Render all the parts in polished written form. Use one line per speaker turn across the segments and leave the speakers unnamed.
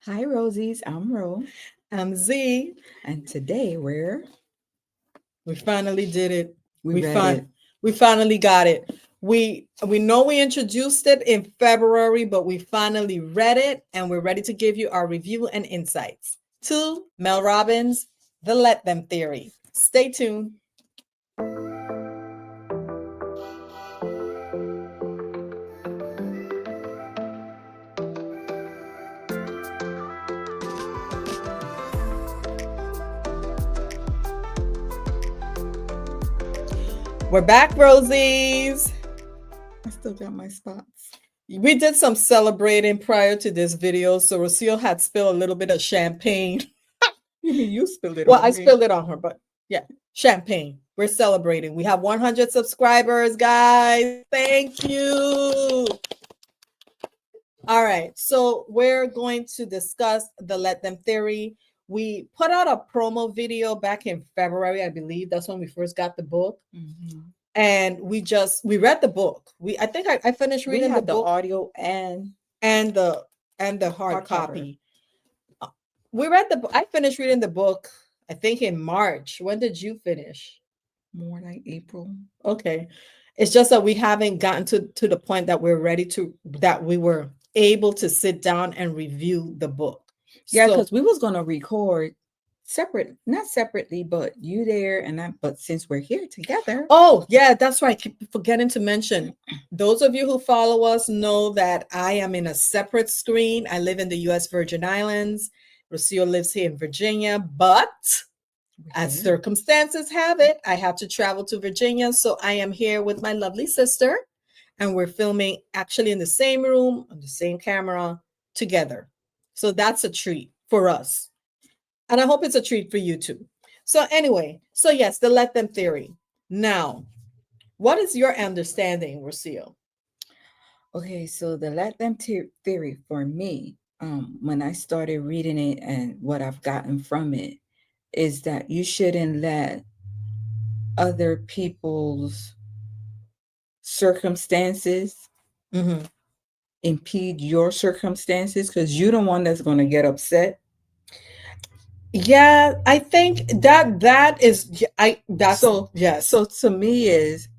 Hi, Rosies. I'm Ro,
I'm Z.
and today
We finally did it.
we
We
read
fin
it.
we finally got it. We know we introduced it in February, but we finally read it and we're ready to give you our review and insights. To Mel Robbins, The Let Them Theory. Stay tuned. We're back, Rosies.
I still got my spots.
We did some celebrating prior to this video, so Rocio had spilled a little bit of champagne.
You mean you spilled it
Well,
on
I
me?
spilled it on her, but yeah, champagne. We're celebrating. We have 100 subscribers, guys. Thank you. All right. So we're going to discuss the Let Them theory. We put out a promo video back in February, I believe. That's when we first got the book.
Mhm.
And we read the book. I think I finished
We
reading the
had the
book
audio and
and the hard
hardcover.
copy. Uh, We read the book. I finished reading the book, I think in March. When did you finish?
More like April.
Okay. It's just that we haven't gotten to the point that we're ready to that we were able to sit down and review the book.
Yeah,
So,
because we was gonna record separate, not separately, but you there and I. But since we're here together,
oh, yeah, that's right. Keep forgetting to mention. Those of you who follow us know that I am in a separate screen. I live in the US Virgin Islands. Rocio lives here in Virginia, but
we're
as
here.
circumstances have it, I had to travel to Virginia. So I am here with my lovely sister, and we're filming actually in the same room, on the same camera together. So that's a treat for us. And I hope it's a treat for you too. So, anyway, so yes, the let them theory. Now, what is your understanding, Rocio?
Okay, so the let them theory for me, when I started reading it and what I've gotten from it, is that you shouldn't let other people's circumstances
Mm-hmm.
impede your circumstances because you're the one that's going to get upset.
Yeah, I think that is I that's
So,
yes.
so to me is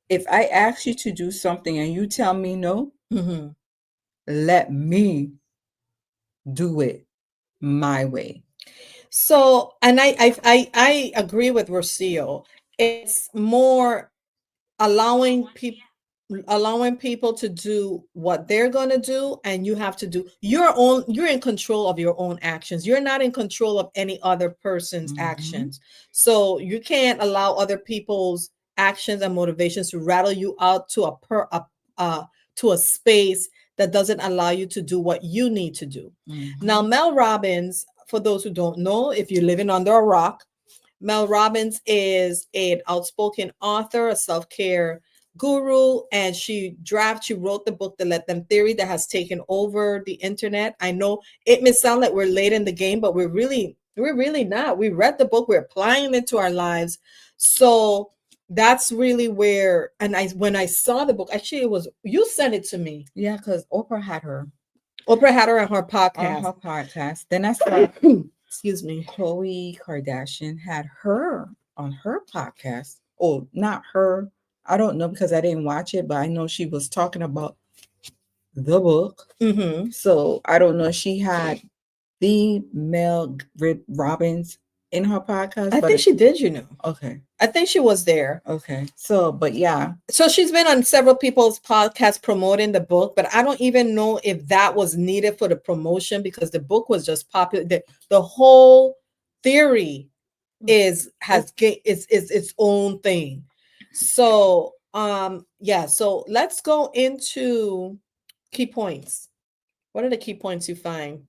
if I ask you to do something and you tell me no,
Mm-hmm.
let me do it my way.
So, and I agree with Rocio. It's more allowing people to do what they're going to do, and you have to do your own. You're in control of your own actions. You're not in control of any other person's
Mm-hmm.
actions. So you can't allow other people's actions and motivations to rattle you out uh, to a space that doesn't allow you to do what you need to do. Now,
Mm-hmm.
Mel Robbins, for those who don't know, if you're living under a rock, Mel Robbins is an outspoken author, a self-care guru, and she wrote the book The Let Them Theory that has taken over the internet. I know it may sound like we're late in the game, but we're really not. We read the book, we're applying it to our lives. So that's really where, and I when I saw the book, actually it was you sent it to me.
Yeah, because Oprah had her
Oprah had her on her
on
podcast.
her podcast. Then I saw
Excuse me.
Khloe Kardashian had her on her podcast. Oh, not her. I don't know because I didn't watch it, but I know she was talking about the book.
Hmm.
So I don't know if she had the Mel Robbins in her podcast,
I
but
think she did,
okay,
I think she was there.
okay. So, but yeah,
So she's been on several people's podcasts promoting the book, but I don't even know if that was needed for the promotion because the book was just popular. The whole theory
it's
is its own thing. So yeah, so let's go into key points. What are the key points you find?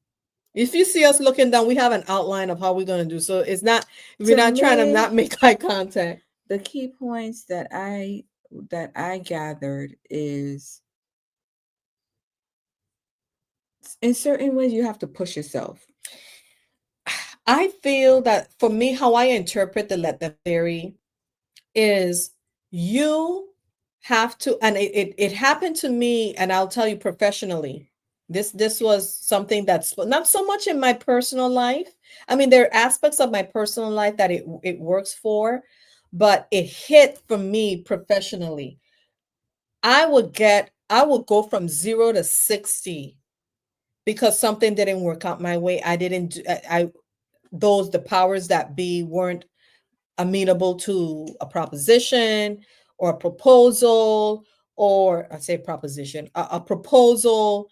If you see us looking down, we have an outline of how we're going to do. So we're
to
not trying to
me
not make eye contact.
the key points that I gathered is in certain ways you have to push yourself.
I feel that for me, how I interpret the let them theory is you have to, and it happened to me, and I'll tell you professionally. This was something that's not so much in my personal life. I mean, there are aspects of my personal life that it works for, but it hit for me professionally. I would go from 0 to 60 because something didn't work out my way. I didn't do, those the powers that be weren't amenable to a proposition or a proposal, or I say proposition, a proposal,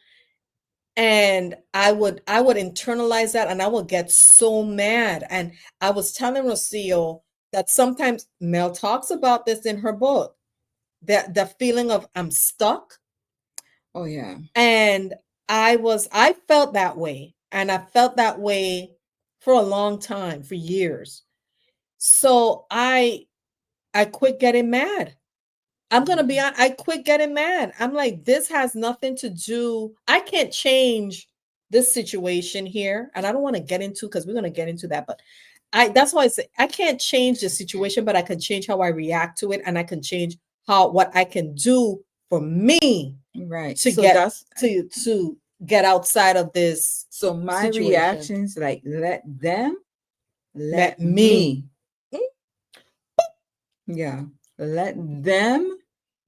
and I would internalize that, and I would get so mad. And I was telling Rocio that sometimes Mel talks about this in her book, that the feeling of I'm stuck.
Oh yeah.
And I felt that way, and I felt that way for a long time, for years. So I quit getting mad. I'm gonna be
Mhm.
on. I quit getting mad. I'm like, this has nothing to do. I can't change this situation here, and I don't want to get into, because we're gonna get into that. But I that's why I say I can't change the situation, but I can change how I react to it, and I can change how what I can do for me
Right.
to
So
get
that's
to get outside of this
so my
situation.
reactions like let them, let
Let me.
me. Yeah. Let them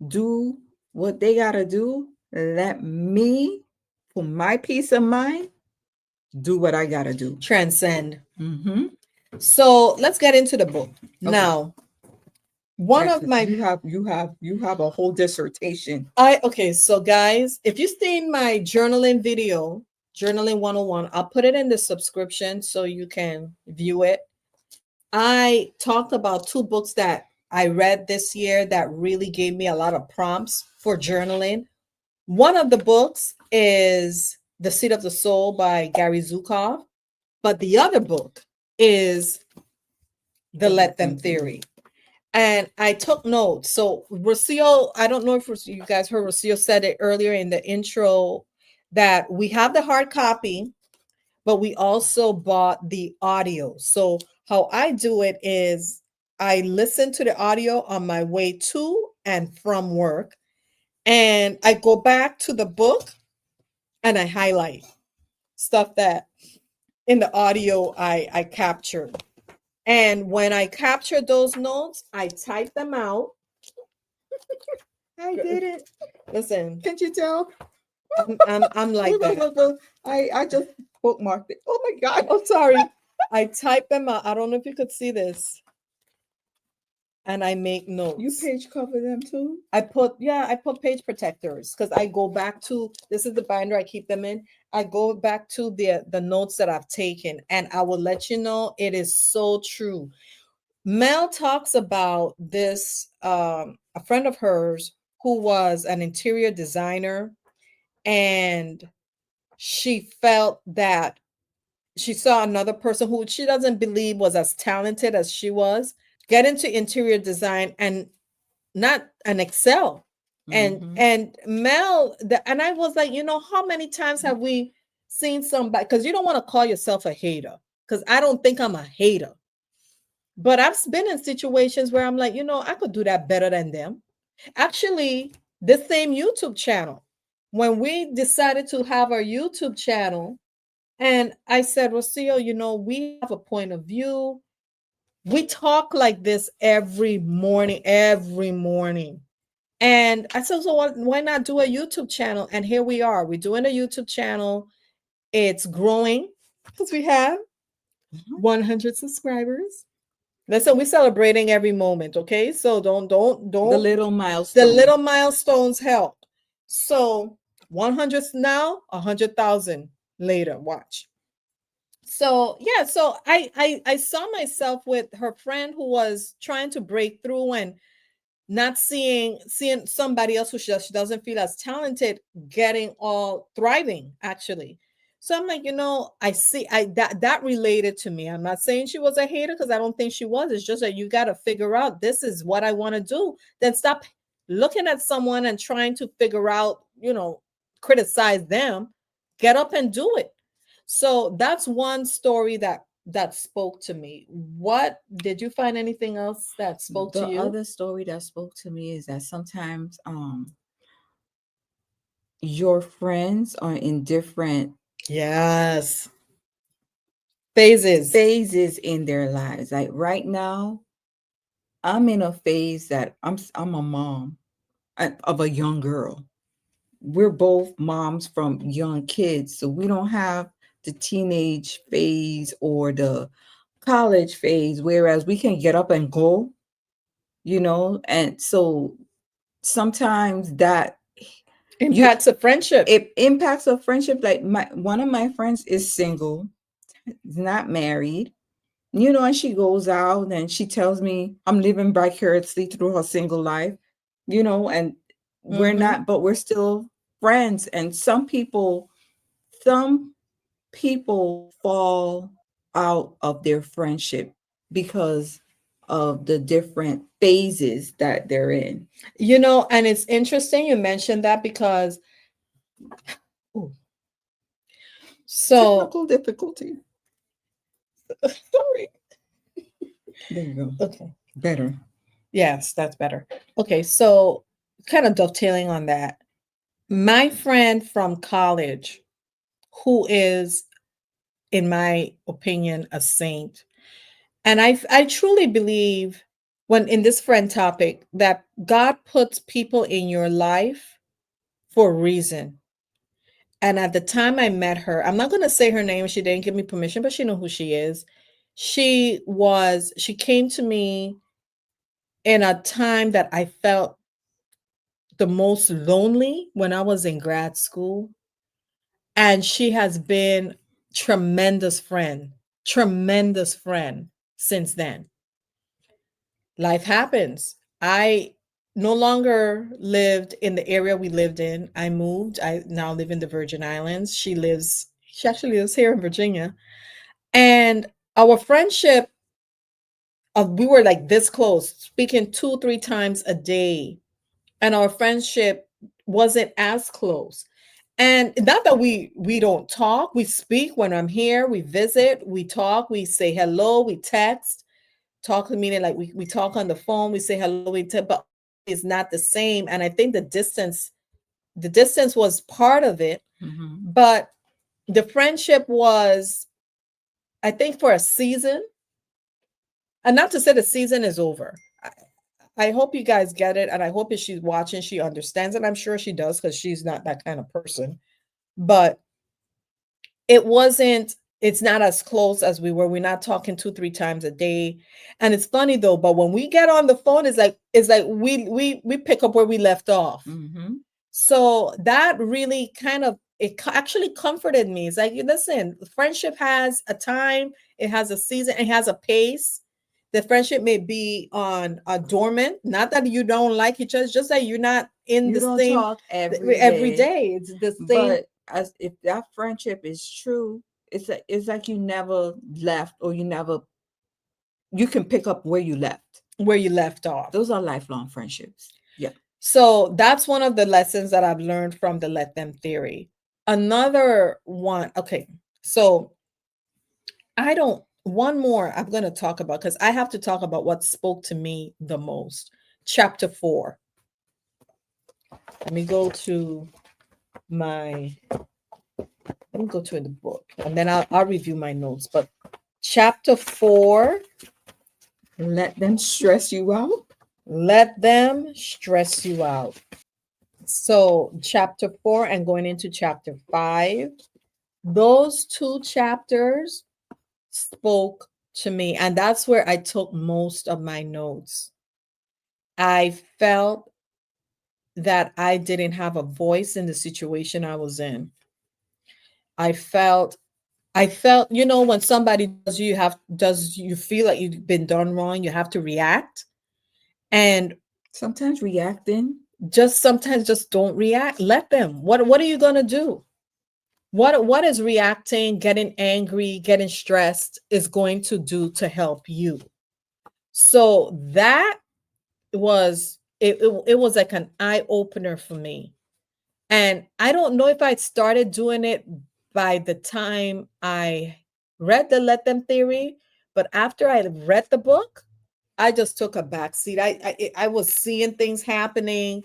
do what they gotta do. Let me, for my peace of mind, do what I gotta do.
Transcend.
Mm-hmm.
So let's get into the book
Okay.
now. One
Yeah,
of
'cause
my
you have a whole dissertation.
I okay, so guys, if you've seen my journaling video, journaling 101, I'll put it in the subscription so you can view it. I talked about two books that I read this year that really gave me a lot of prompts for journaling. One of the books is The Seat of the Soul by Gary Zukov, but the other book is The
The
Let
let
Them
them
Theory.
theory.
And I took notes. So Rocio, I don't know if you guys heard Rocio said it earlier in the intro, that we have the hard copy, but we also bought the audio. So how I do it is I listen to the audio on my way to and from work, and I go back to the book and I highlight stuff that in the audio I captured. And when I capture those notes, I type them out.
I did it.
Listen,
Can't you tell?
I'm like
Look, look,
that.
look, look. I just bookmarked it. Oh my God.
Oh, sorry. I type them out. I don't know if you could see this. And I make
You
notes.
page cover them too?
I put page protectors because I go back to, this is the binder I keep them in. I go back to the notes that I've taken, and I will let you know it is so true. Mel talks about this, a friend of hers who was an interior designer, and she felt that she saw another person who she doesn't believe was as talented as she was get into interior design and not an excel. and
Mm-hmm.
and and I was like, how many times have we seen somebody, because you don't want to call yourself a hater, because I don't think I'm a hater, but I've been in situations where I'm like, I could do that better than them. Actually, the same YouTube channel, when we decided to have our YouTube channel, and I said, Rocio, we have a point of view. We talk like this every morning, every morning. And I said, so why not do a YouTube channel? And here we are. We're doing a YouTube channel. It's growing because we have
Mhm.
100 subscribers. Listen, we're celebrating every moment, okay? So
The
don't.
little
The
milestone.
little milestones help. So 100 now, 100,000 later. Watch. So yeah, so I saw myself with her friend who was trying to break through, and not seeing somebody else who she doesn't feel as talented getting all thriving, actually. So I'm like, I see, that related to me. I'm not saying she was a hater, because I don't think she was. It's just that you got to figure out, this is what I want to do. Then stop looking at someone and trying to figure out, criticize them. Get up and do it. So that's one story that spoke to me. What did you find, anything else that spoke to
The
you?
other story that spoke to me is that sometimes your friends are in different
Yes. Phases.
phases in their lives. Like right now, I'm in a phase that I'm a mom of a young girl. We're both moms from young kids, so we don't have the teenage phase or the college phase, whereas we can get up and go, and so sometimes that you
Impacts of friendship.
it impacts a friendship. Like my one of my friends is single, is not married, and she goes out and she tells me I'm living vicariously through her single life, and we're
Mm-hmm.
not, but we're still friends. And some people fall out of their friendship because of the different phases that they're in.
And it's interesting you mentioned that because, ooh, so,
Technical difficulty. Sorry. There you go.
okay.
Better.
Yes, that's better. Okay, so kind of dovetailing on that. My friend from college, who is, in my opinion, a saint, and I truly believe when in this friend topic that God puts people in your life for a reason. And at the time I met her, I'm not going to say her name. She didn't give me permission, but she know who she is. She came to me in a time that I felt the most lonely when I was in grad school. And she has been tremendous friend since then. Life happens. I no longer lived in the area we lived in. I moved. I now live in the Virgin Islands. She actually lives here in Virginia. And our friendship, we were like this close, speaking 2, 3 times a day. And our friendship wasn't as close. And not that we don't talk, we speak when I'm here, we visit, we talk, we say hello, we text, talk meaning like we talk on the phone, we say hello, but it's not the same. And I think the distance was part of it,
Mm-hmm.
but the friendship was, I think, for a season. And not to say the season is over. I hope you guys get it, and I hope if she's watching, she understands it. I'm sure she does because she's not that kind of person. But it wasn't. It's not as close as we were. We're not talking 2, 3 times a day, and it's funny though. But when we get on the phone, it's like we pick up where we left off.
Mm-hmm.
So that really kind of actually comforted me. It's like, listen, friendship has a time, it has a season, it has a pace. The friendship may be on a dormant, not that you don't like each other, just that you're not in
You
the
don't
same
talk every
every
day,
day. It's the same
but as if that friendship is true, it's like you never left, or you can pick up where you left.
where you left off.
Those are lifelong friendships. Yeah.
So that's one of the lessons that I've learned from the let them theory. Another one, okay. So I don't, one more I'm going to talk about because I have to talk about what spoke to me the most. Chapter 4. Let me go to my, let me go to the book and then I'll review my notes. But chapter 4,
Let them stress you out.
let them stress you out. So, chapter 4 and going into chapter 5, those two chapters spoke to me. And that's where I took most of my notes. I felt that I didn't have a voice in the situation I was in. I felt when somebody does you feel like you've been done wrong, you have to react. And
Sometimes reacting.
just sometimes just don't react. Let them. What are you gonna do? What is reacting, getting angry, getting stressed is going to do to help you? So that it was like an eye opener for me. And I don't know if I started doing it by the time I read the let them theory, but after I read the book, I just took a back seat. I was seeing things happening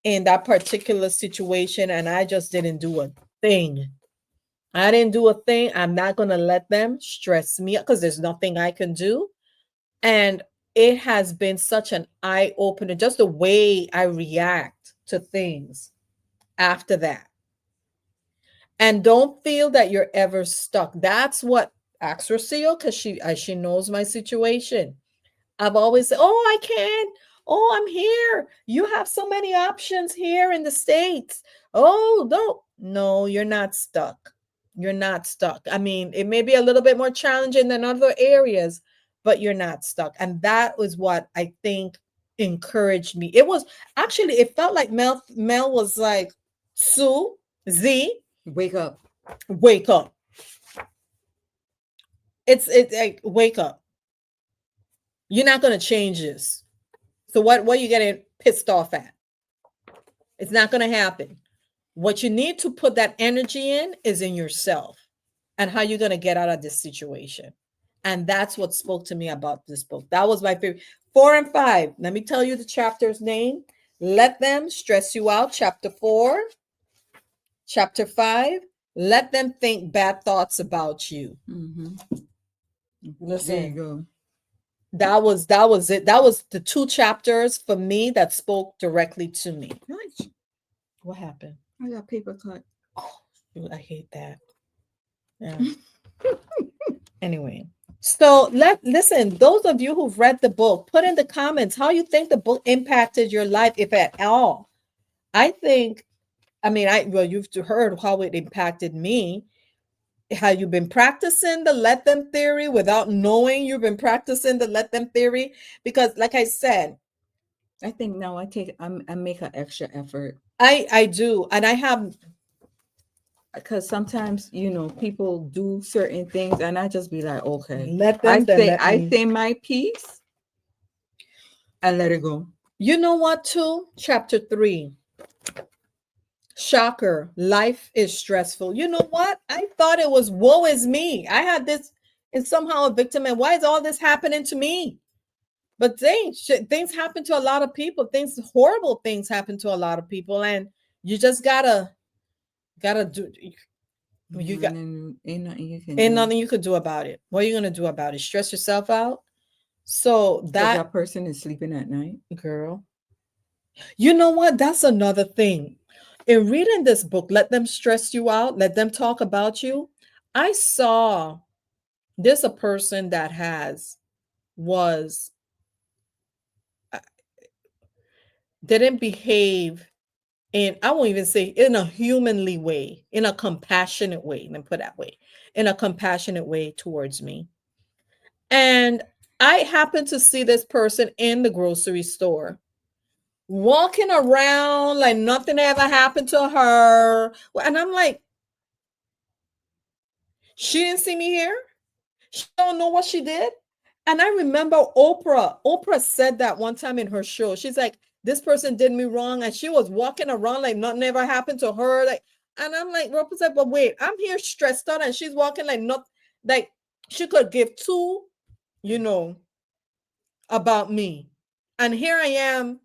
in that particular situation, and I just didn't do a thing. I didn't do a thing. I'm not going to let them stress me because there's nothing I can do. And it has been such an eye opener, just the way I react to things after that. And don't feel that you're ever stuck. That's what ask Rocio, because she knows my situation. I've always said, "Oh, I can't. Oh, I'm here. You have so many options here in the States. Oh, don't. No, you're not stuck. You're not stuck. I mean, it may be a little bit more challenging than other areas, but you're not stuck." And that was what I think encouraged me. It was actually, it felt like Mel was like, Sue, Z,
Wake up.
wake up. It's like, wake up. You're not gonna change this. So what are you getting pissed off at? It's not going to happen. What you need to put that energy in is in yourself and how you're going to get out of this situation. And that's what spoke to me about this book. That was my favorite. 4 and 5. Let me tell you the chapter's name. Let them stress you out. Chapter 4. Chapter 5. Let them think bad thoughts about you.
Mm-hmm.
Listen.
There you go.
That was it. That was the 2 chapters for me that spoke directly to me.
Nice.
What happened?
I got paper cut.
Oh, I hate that. Yeah. Anyway, so listen. Those of you who've read the book, put in the comments how you think the book impacted your life, if at all. I think, I mean, well, you've heard how it impacted me. Have you been practicing the let them theory without knowing you've been practicing the let them theory? Because, like I said,
I think now I make an extra effort.
I do, and I have,
because sometimes people do certain things and I just be like, okay,
let them, then let
I
me.
say my piece and let it go.
You know what, too? Chapter 3. Shocker. Life is stressful. You know what? I thought it was woe is me. I had this, and somehow a victim, and why is all this happening to me? But things happen to a lot of people. Horrible things happen to a lot of people, and you just gotta do. You got
And ain't nothing you can
ain't
do
nothing you could do about it. What are you gonna do about it? Stress yourself out? So
because
that
that person is sleeping at night.
girl, you know what? That's another thing. In reading this book, Let Them Stress You Out, Let Them Talk About You, I saw there's a person that was uh, didn't behave in, I won't even say in a humanly way, in a compassionate way, let me put it that way, in a compassionate way towards me. And I happened to see this person in the grocery store walking around like nothing ever happened to her. And I'm like, she didn't see me here. She don't know what she did. And I remember Oprah said that one time in her show. She's like, this person did me wrong. And she was walking around like nothing ever happened to her. Like, and I'm like, Oprah said, but wait, I'm here stressed out. And she's walking like not like she could give two, you know, about me. And here I am.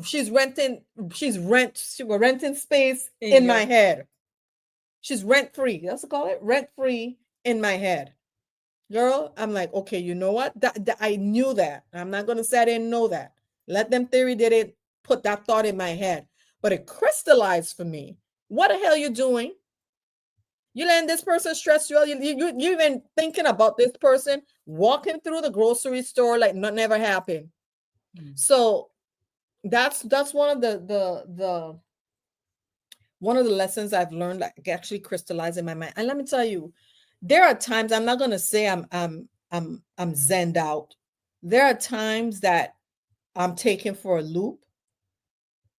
She's renting, she was renting space in my head. She's rent free. That's what I call it. Rent free in my head. Girl, I'm like, okay, you know what? That I knew that. I'm not gonna say I didn't know that. Let them theory didn't put that thought in my head, but it crystallized for me. What the hell you doing? You letting this person stress you out? You even thinking about this person walking through the grocery store like nothing ever happened. So that's one of the one of the lessons I've learned, like actually crystallized in my mind. And let me tell you, there are times, I'm not gonna say I'm zenned out. There are times that I'm taken for a loop.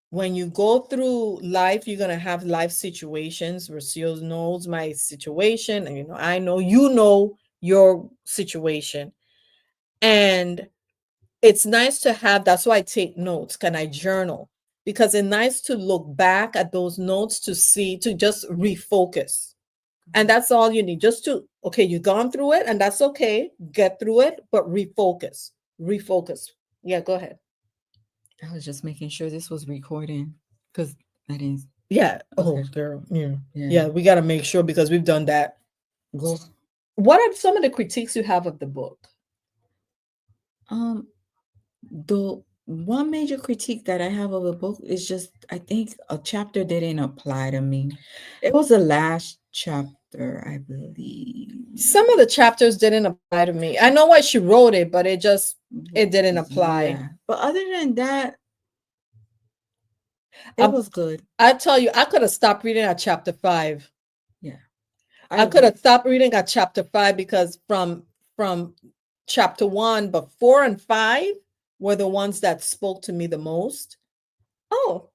When you go through life, you're gonna have life situations. Rocio knows my situation, and I know your situation. And it's nice to have, that's why I take notes. Can I journal? Because it's nice to look back at those notes to just refocus. And that's all you need. Just to, okay, you've gone through it and that's okay. Get through it, but refocus. Refocus. Yeah, go ahead.
I was just making sure this was recording.
Because
I didn't.
yeah, oh
Okay.
girl, yeah,
Yeah.
yeah, we got to make sure because we've done that.
Go.
What are some of the critiques you have of the book?
Um. The one major critique that I have of the book is just I think a chapter didn't apply to me. It was the last chapter, I believe.
Some of the chapters didn't apply to me. I know why she wrote it, but it didn't apply.
Yeah. But other than that, it
Um,
was good.
I tell you, I could have stopped reading at chapter 5.
Yeah. I
I could
agree.
have stopped reading at chapter 5 because from chapter 1, but 4 and 5 were the ones that spoke to me the most. Oh,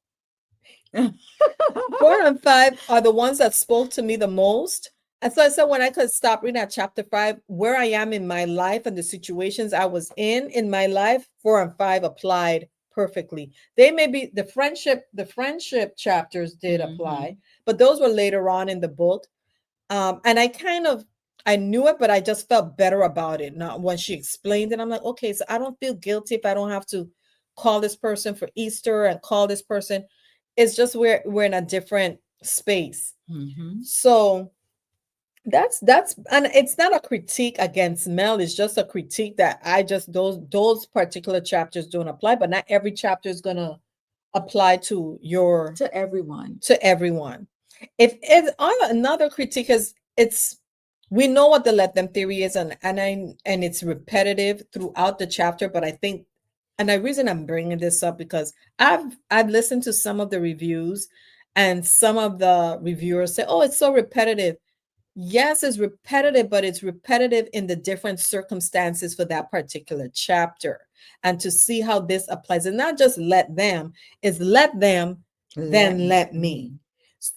4 and 5 are the ones that spoke to me the most. And so I said, when I could stop reading at chapter 5, where I am in my life and the situations I was in my life, 4 and 5 applied perfectly. They may be the friendship chapters did apply,
Hmm.
but those were later on in the book. And I knew it, but I just felt better about it. Not when she explained it, I'm like, okay, so I don't feel guilty if I don't have to call this person for Easter and call this person. It's just we're in a different space.
Hmm.
So that's and it's not a critique against Mel. It's just a critique that I just those particular chapters don't apply, but not every chapter is gonna apply to your
To everyone.
to everyone. If it's on another critique is it's we know what the let them theory is, and it's repetitive throughout the chapter, but I think and the reason I'm bringing this up because I've listened to some of the reviews, and some of the reviewers say, oh, it's so repetitive. Yes, it's repetitive, but it's repetitive in the different circumstances for that particular chapter. And to see how this applies, and not just let them, is let them,
Let
then let me.
me.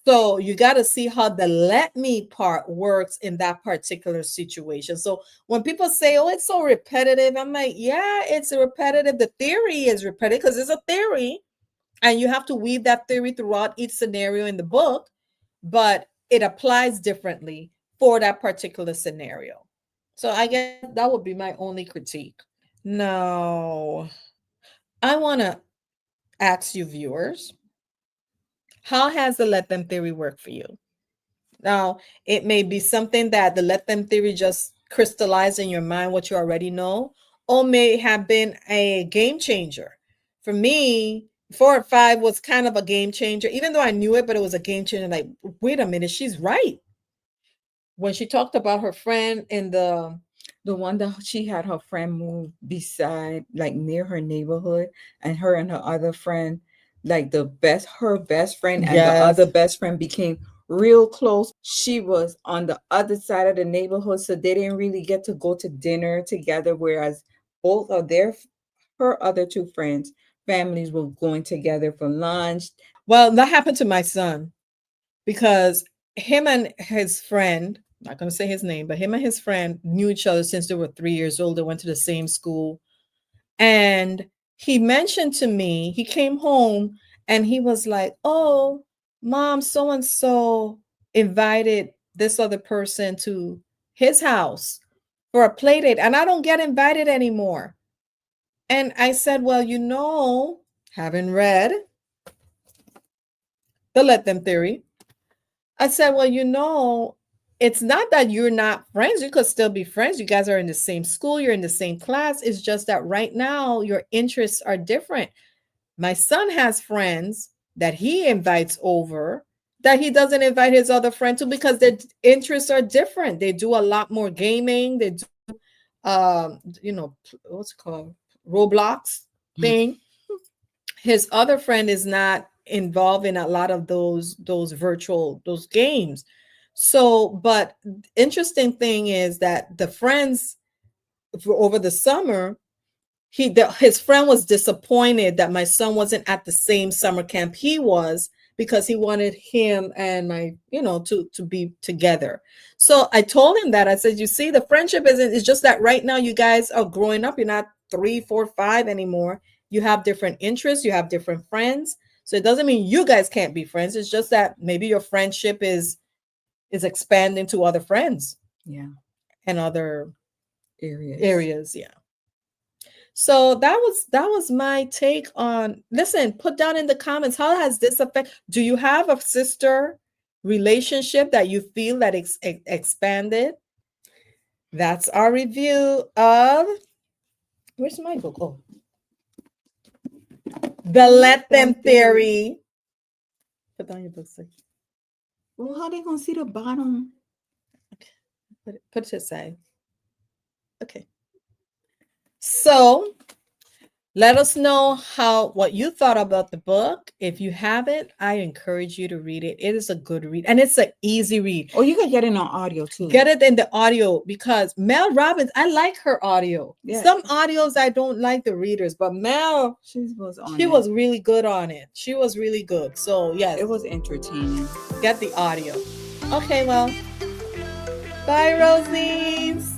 So you got to see how the let me part works in that particular situation. So when people say, oh, it's so repetitive, I'm like, yeah, it's repetitive. The theory is repetitive because it's a theory, and you have to weave that theory throughout each scenario in the book, but it applies differently for that particular scenario. So I guess that would be my only critique. Now, I want to ask you viewers, how has the let them theory work for you? Now, it may be something that the let them theory just crystallized in your mind what you already know, or may have been a game changer. For me, 4 or 5 was kind of a game changer, even though I knew it, but it was a game changer. Like, wait a minute, she's right. When she talked about her friend in
The one that she had her friend move beside, like near her neighborhood, and her and her other friend, like her best friend and the
yes,
other best friend became real close. She was on the other side of the neighborhood, so they didn't really get to go to dinner together. Whereas both of her other two friends' families were going together for lunch.
well, that happened to my son because him and his friend, I'm not going to say his name, but him and his friend knew each other since they were 3 years old. They went to the same school. And he mentioned to me, he came home and he was like, oh, mom, so and so invited this other person to his house for a play date, and I don't get invited anymore. And I said, well, having read the let them theory, I said, well, it's not that you're not friends. You could still be friends. You guys are in the same school, you're in the same class. It's just that right now your interests are different. My son has friends that he invites over that he doesn't invite his other friend to because their interests are different. They do a lot more gaming. They do, what's it called? Roblox thing. His other friend is not involved in a lot of those games. So, but interesting thing is that the friends over the summer, his friend was disappointed that my son wasn't at the same summer camp he was, because he wanted him and my to be together. So I told him that, I said, you see, the friendship isn't, it's just that right now you guys are growing up, you're not 3 4 5 anymore. You have different interests, you have different friends, so it doesn't mean you guys can't be friends. It's just that maybe your friendship is expanding to other friends
Yeah.
and other
Areas.
areas. Yeah. So that was my take on. Listen, put down in the comments, how has this affect? Do you have a sister relationship that you feel that expanded? That's our review of, where's my book? Oh, the Let Them Theory. Put down your book, sir.
Well, how they gonna see the bottom?
Put it aside. Okay. So let us know what you thought about the book. If you haven't, I encourage you to read it. It is a good read, and it's an easy read.
Oh, you can get it on audio too.
Get it in the audio, because Mel Robbins, I like her audio. Yeah. Some audios I don't like the readers, but Mel, she was really good on it. She was really good. So yes,
it was entertaining.
Get the audio. Okay, well, bye, Rosies.